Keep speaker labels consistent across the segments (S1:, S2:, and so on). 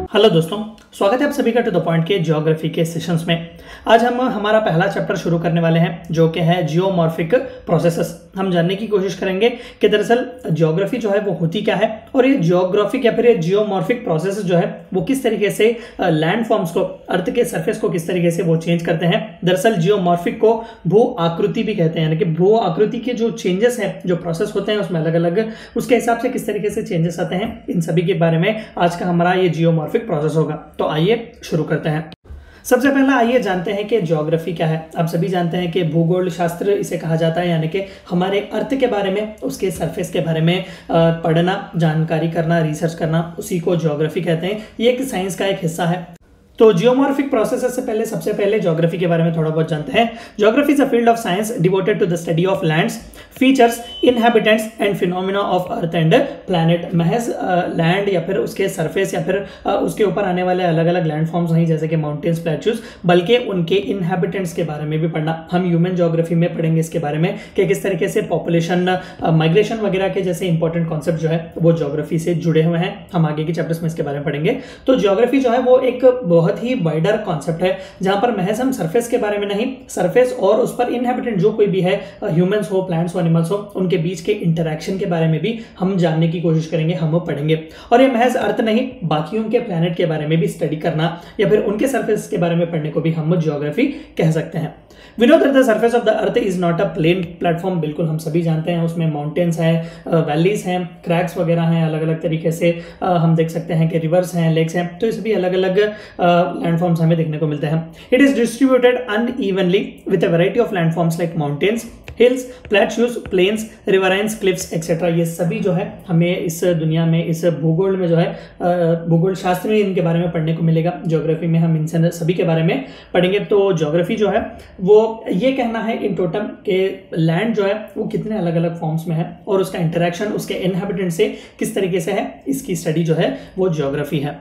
S1: Hello दोस्तों, स्वागत है आप सभी का टू द पॉइंट के ज्योग्राफी के सेशंस में। आज हम हमारा पहला चैप्टर शुरू करने वाले हैं जो कि है जियोमॉर्फिक प्रोसेसेस। हम जानने की कोशिश करेंगे कि दरअसल ज्योग्राफी जो है वो होती क्या है और ये ज्योग्राफिक या फिर ये जियोमॉर्फिक प्रोसेसेस जो है वो किस तरीके से लैंड फॉर्म्स को, अर्थ के सरफेस को किस तरीके से वो चेंज करते हैं। दरअसल जियोमॉर्फिक को भू आकृति भी कहते हैं, यानी कि भू आकृति के जो चेंजेस हैं, जो प्रोसेस होते हैं उसमें अलग अलग उसके हिसाब से किस तरीके से चेंजेस आते हैं, इन सभी के बारे में आज का हमारा ये जियोमॉर्फिक प्रोसेस होगा। तो आइए शुरू करते हैं। सबसे पहला आइए जानते हैं कि ज्योग्राफी क्या है। आप सभी जानते हैं कि भूगोल शास्त्र इसे कहा जाता है, यानी कि हमारे अर्थ के बारे में, उसके सरफेस के बारे में पढ़ना, जानकारी करना, रिसर्च करना, उसी को ज्योग्राफी कहते हैं। ये एक साइंस का एक हिस्सा है। तो जियोमॉर्फिक प्रोसेसेस से पहले सबसे पहले ज्योग्राफी के बारे में थोड़ा बहुत जानते हैं। Geography is a field of science devoted to the study of lands, features, inhabitants and phenomena of earth and planet. महज लैंड या फिर उसके सरफेस या फिर उसके ऊपर आने वाले अलग अलग लैंडफॉर्म्स नहीं, जैसे कि माउंटेन्स, प्लेट्यूज, बल्कि उनके इनहैबिटेंट्स के बारे में भी पढ़ना। हम ह्यूमन ज्योग्राफी में पढ़ेंगे इसके बारे में कि किस तरीके से पॉपुलेशन, माइग्रेशन वगैरह के जैसे इंपॉर्टेंट कॉन्सेप्ट जो है वो ज्योग्राफी से जुड़े हुए हैं। हम आगे के चैप्टर्स में इसके बारे में पढ़ेंगे। तो ज्योग्राफी जो है वो एक बहुत ही वाइडर कॉन्सेप्ट है, जहां पर महज हम सरफेस के बारे में नहीं, सरफेस और उस पर इनहैबिटेंट जो कोई भी है, ह्यूमंस हो, प्लांट्स हो, एनिमल्स हो, उनके बीच के इंटरैक्शन के बारे में भी हम जानने की कोशिश करेंगे, हम पढ़ेंगे। और ये महज अर्थ नहीं, बाकियों के प्लैनेट के बारे में भी स्टडी करना या फिर उनके सरफेस के बारे में पढ़ने को भी हम ज्योग्राफी कह सकते हैं। We know that the surface of the earth is not a plain platform। बिल्कुल हम सभी जानते हैं, उसमें माउंटेन्स हैं, वैलीज हैं, क्रैक्स वगैरह हैं, अलग अलग तरीके से हम देख सकते हैं कि रिवर्स हैं, लेक्स हैं। तो ये सभी अलग अलग लैंडफॉर्म्स हमें देखने को मिलते हैं। It is distributed unevenly with a variety of landforms like mountains, hills, plateaus, plains, ravines, cliffs etcetera. ये सभी जो है हमें इस दुनिया में, इस भूगोल में जो है, भूगोल शास्त्र में इनके बारे में पढ़ने को मिलेगा। ज्योग्राफी में हम इनसे सभी के बारे में पढ़ेंगे। तो ज्योग्राफी जो है वो ये कहना है इन टोटल के लैंड जो है वो कितने अलग अलग फॉर्म्स में है और उसका इंटरेक्शन उसके इनहैबिटेंट से किस तरीके से है, इसकी स्टडी जो है वो ज्योग्राफी है।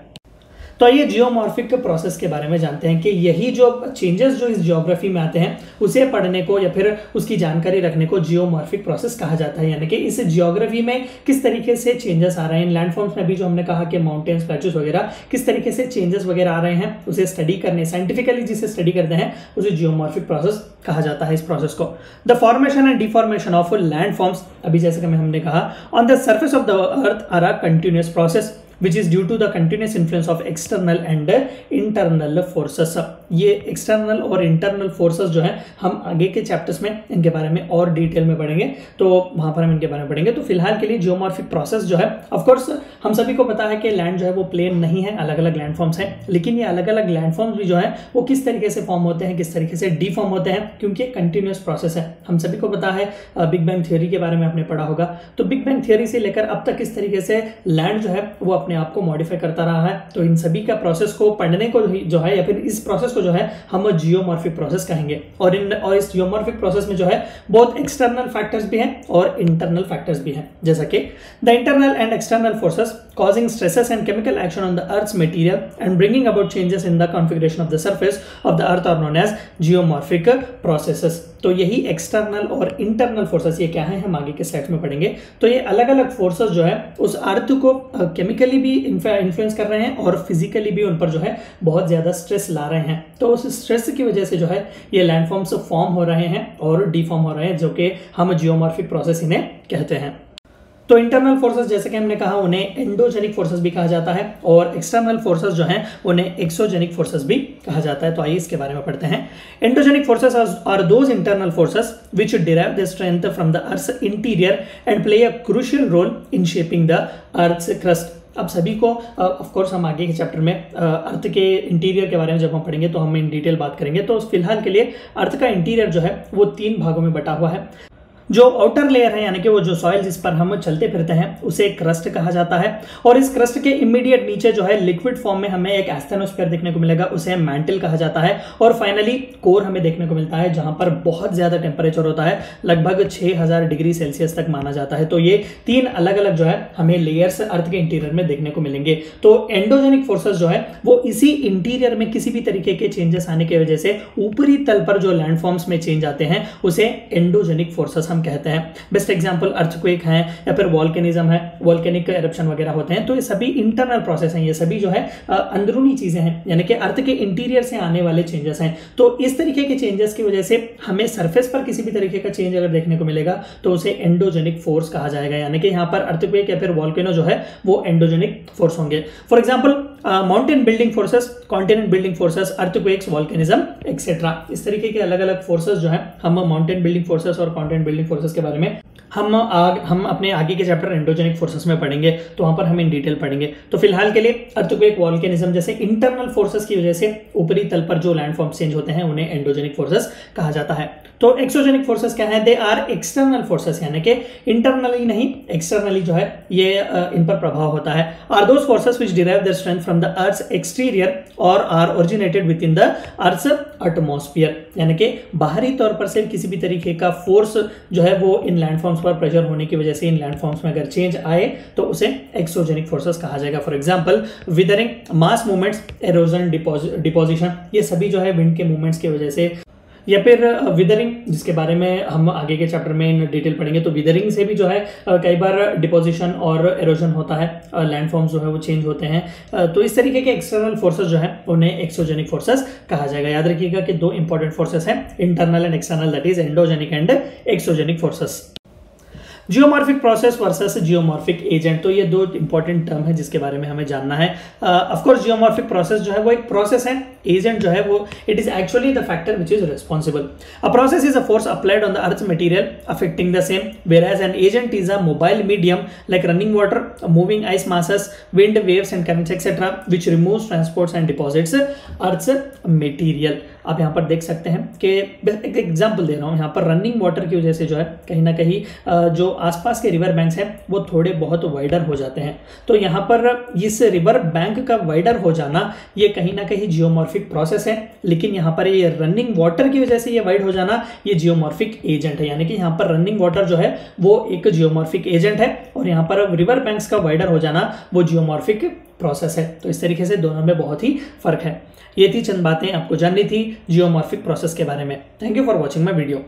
S1: तो आइए जियोमॉर्फिक प्रोसेस के बारे में जानते हैं कि यही जो चेंजेस जो इस ज्योग्राफी में आते हैं उसे पढ़ने को या फिर उसकी जानकारी रखने को जियोमॉर्फिक प्रोसेस कहा जाता है। यानी कि इस ज्योग्राफी में किस तरीके से चेंजेस आ रहे हैं, लैंडफॉर्म्स में भी जो हमने कहा कि माउंटेन्स, प्लेट्यूज वगैरह किस तरीके से चेंजेस वगैरह आ रहे हैं, उसे स्टडी करने, साइंटिफिकली जिसे स्टडी करते हैं उसे जियोमॉर्फिक प्रोसेस कहा जाता है। इस प्रोसेस को the formation and deformation of landforms, अभी जैसे कि हमने कहा, on the surface of the earth are a continuous process which is due to the continuous influence of external and internal forces। ये external और internal forces जो है हम आगे के चैप्टर्स में इनके बारे में और डिटेल में पढ़ेंगे, तो वहां पर हम इनके बारे में पढ़ेंगे। तो फिलहाल के लिए जियोमॉर्फिक प्रोसेस जो है, ऑफ कोर्स हम सभी को पता है कि लैंड जो है वो प्लेन नहीं है, अलग अलग लैंडफॉर्म्स हैं, लेकिन ये अलग अलग लैंडफॉर्म्स भी जो है वो किस तरीके से फॉर्म होते हैं, किस तरीके से डिफॉर्म होते हैं, क्योंकि कंटिन्यूअस प्रोसेस है। हम सभी को पता है, बिग बैंग थ्योरी के बारे में आपने पढ़ा होगा। तो बिग बैंग थ्योरी से लेकर अब तक किस तरीके से लैंड जो है वो अपने आप को मॉडिफाई करता रहा है। तो इन सभी का प्रोसेस को पढ़ने को जो है, या फिर इस प्रोसेस को जो है हम जियोमॉर्फिक प्रोसेस कहेंगे। और इस जियोमॉर्फिक प्रोसेस में जो है बहुत एक्सटर्नल फैक्टर्स भी हैं और इंटरनल फैक्टर्स भी हैं, जैसा कि the internal and external forces causing stresses and chemical action on the earth's material and bringing about changes in the configuration of the surface of the earth are known as geomorphic processes। तो यही external और internal forces ये क्या है, हम आगे के slides में पढ़ेंगे। तो ये अलग अलग फोर्सेस जो है उस अर्थ को केमिकली भी इन्फ्लुएंस कर रहे हैं और फिजिकली भी उन पर जो है बहुत ज्यादा स्ट्रेस ला रहे हैं। तो उस स्ट्रेस की वजह से जो है ये लैंडफॉर्म्स फॉर्म हो रहे हैं और डिफॉर्म हो रहे हैं, जो कि हम जियोमॉर्फिक प्रोसेस इन्हें कहते हैं। तो इंटरनल फोर्सेस जैसे कि हमने कहा उन्हें एंडोजेनिक फोर्सेस भी कहा जाता है और एक्सटर्नल फोर्सेस जो हैं उन्हें एक्सोजेनिक फोर्सेस भी कहा जाता है। तो आइए इसके बारे में पढ़ते हैं। Endogenic forces are those internal forces which derive their strength from the earth's interior and play a crucial role in shaping the earth's crust. अब सभी को ऑफ कोर्स हम आगे के चैप्टर में अर्थ के इंटीरियर के बारे में जब हम पढ़ेंगे तो हम इन डिटेल बात करेंगे। तो फिलहाल के लिए अर्थ का इंटीरियर जो है वो 3 भागों में बटा हुआ है। जो आउटर लेयर है, यानी कि वो जो सॉइल जिस पर हम चलते फिरते हैं, उसे क्रस्ट कहा जाता है। और इस क्रस्ट के इमीडिएट नीचे जो है लिक्विड फॉर्म में हमें एक एस्थेनोस्फीयर देखने को मिलेगा, उसे मैंटल कहा जाता है। और फाइनली कोर हमें देखने को मिलता है, जहां पर बहुत ज्यादा टेम्परेचर होता है, लगभग 6000 डिग्री सेल्सियस तक माना जाता है। तो ये 3 अलग अलग जो है हमें लेयर्स अर्थ के इंटीरियर में देखने को मिलेंगे। तो एंडोजेनिक फोर्सेस जो है वो इसी इंटीरियर में किसी भी तरीके के चेंजेस आने की वजह से ऊपरी तल पर जो लैंडफॉर्म्स में चेंज आते हैं उसे एंडोजेनिक फोर्सेस हम हम कहते हैं। बेस्ट एग्जांपल अर्थक्वेक हैं या फिर वॉल्केनिज्म है, वॉल्केनिक एरप्शन वगैरह होते हैं। तो ये सभी इंटरनल प्रोसेस हैं, ये सभी जो है अंदरूनी चीजें हैं, यानी कि अर्थ के इंटीरियर से आने वाले चेंजेस हैं। तो इस तरीके के चेंजेस की वजह से हमें सरफेस पर किसी भी तरीके का चेंज अगर देखने को मिलेगा तो उसे एंडोजेनिक फोर्स कहा जाएगा, यानी कि यहाँ पर अर्थक्वेक या फिर वॉल्केनो जो है वो एंडोजेनिक फोर्स होंगे। For example mountain building forces, continent building forces, earthquakes, volcanism etcetera, इस तरीके के अलग अलग फोर्सेस जो है हम माउंटेन बिल्डिंग फोर्सेस और कॉन्टिनेंट बिल्डिंग फोर्सेस के बारे में हम अपने आगे के चैप्टर एंडोजेनिक फोर्सेस में पढ़ेंगे, तो वहां पर हम इन डिटेल पढ़ेंगे। तो फिलहाल के लिए अर्थक्वेक, वॉल्केनिज्म जैसे इंटरनल फोर्सेस की वजह से ऊपरी तल पर जो लैंडफॉर्म चेंज होते हैं उन्हें एंडोजेनिक फोर्सेस कहा जाता है। तो एक्सोजेनिक फोर्सेस क्या है? दे आर एक्सटर्नल फोर्सेस, यानी कि इंटरनली नहीं एक्सटर्नली जो है ये इन पर प्रभाव होता है। Are those forces which derive their strength from the earth's exterior और are originated within the earth's atmosphere, यानी कि बाहरी तौर पर से किसी भी तरीके का फोर्स जो है वो इन लैंडफॉर्म्स पर प्रेशर होने की वजह से इन लैंडफॉर्म्स में अगर चेंज आए तो उसे एक्सोजेनिक फोर्सेस कहा जाएगा। For example withering, mass movements, halogen, deposition, ये सभी जो है विंड के मूवमेंट्स की वजह से, या फिर विदरिंग जिसके बारे में हम आगे के चैप्टर में इन डिटेल पढ़ेंगे। तो विदरिंग से भी जो है कई बार डिपोजिशन और एरोजन होता है, लैंडफॉर्म्स जो है वो चेंज होते हैं। तो इस तरीके के एक्सटर्नल फोर्सेस जो है उन्हें एक्सोजेनिक फोर्सेस कहा जाएगा। याद रखिएगा कि दो इंपॉर्टेंट फोर्सेस हैं, internal and external, that is endogenic and exogenic forces. Geomorphic process versus geomorphic agent, तो ये दो इंपॉर्टेंट टर्म है जिसके बारे में हमें जानना है। ऑफ कोर्स जियोमॉर्फिक प्रोसेस जो है वो एक प्रोसेस है, एजेंट जो है वो it is actually the factor which is responsible. A process is a force applied on the earth material affecting the same, whereas an agent is a mobile medium like running water, moving ice masses, wind, waves and currents etc. which removes, transports and deposits earth's material। आप यहाँ पर देख सकते हैं कि एक example दे रहा हूँ, यहाँ पर रनिंग वाटर की वजह से जो है कहीं ना कहीं जो आसपास के रिवर बैंक्स हैं वो थोड़े बहुत वाइडर हो जाते हैं। तो यहाँ पर इस रिवर बैंक का वाइडर हो जाना ये कहीं ना कहीं जियोमॉर्फिक प्रोसेस है, लेकिन यहाँ पर ये रनिंग वाटर की वजह से ये वाइड हो जाना ये जियोमॉर्फिक एजेंट है, यानी कि यहाँ पर रनिंग वाटर जो है वो एक जियोमॉर्फिक एजेंट है और यहाँ पर रिवर बैंक्स का वाइडर हो जाना वो जियोमॉर्फिक प्रोसेस है। तो इस तरीके से दोनों में बहुत ही फर्क है। ये थी चंद बातें आपको जाननी थी जियोमॉर्फिक प्रोसेस के बारे में। Thank you for watching my video.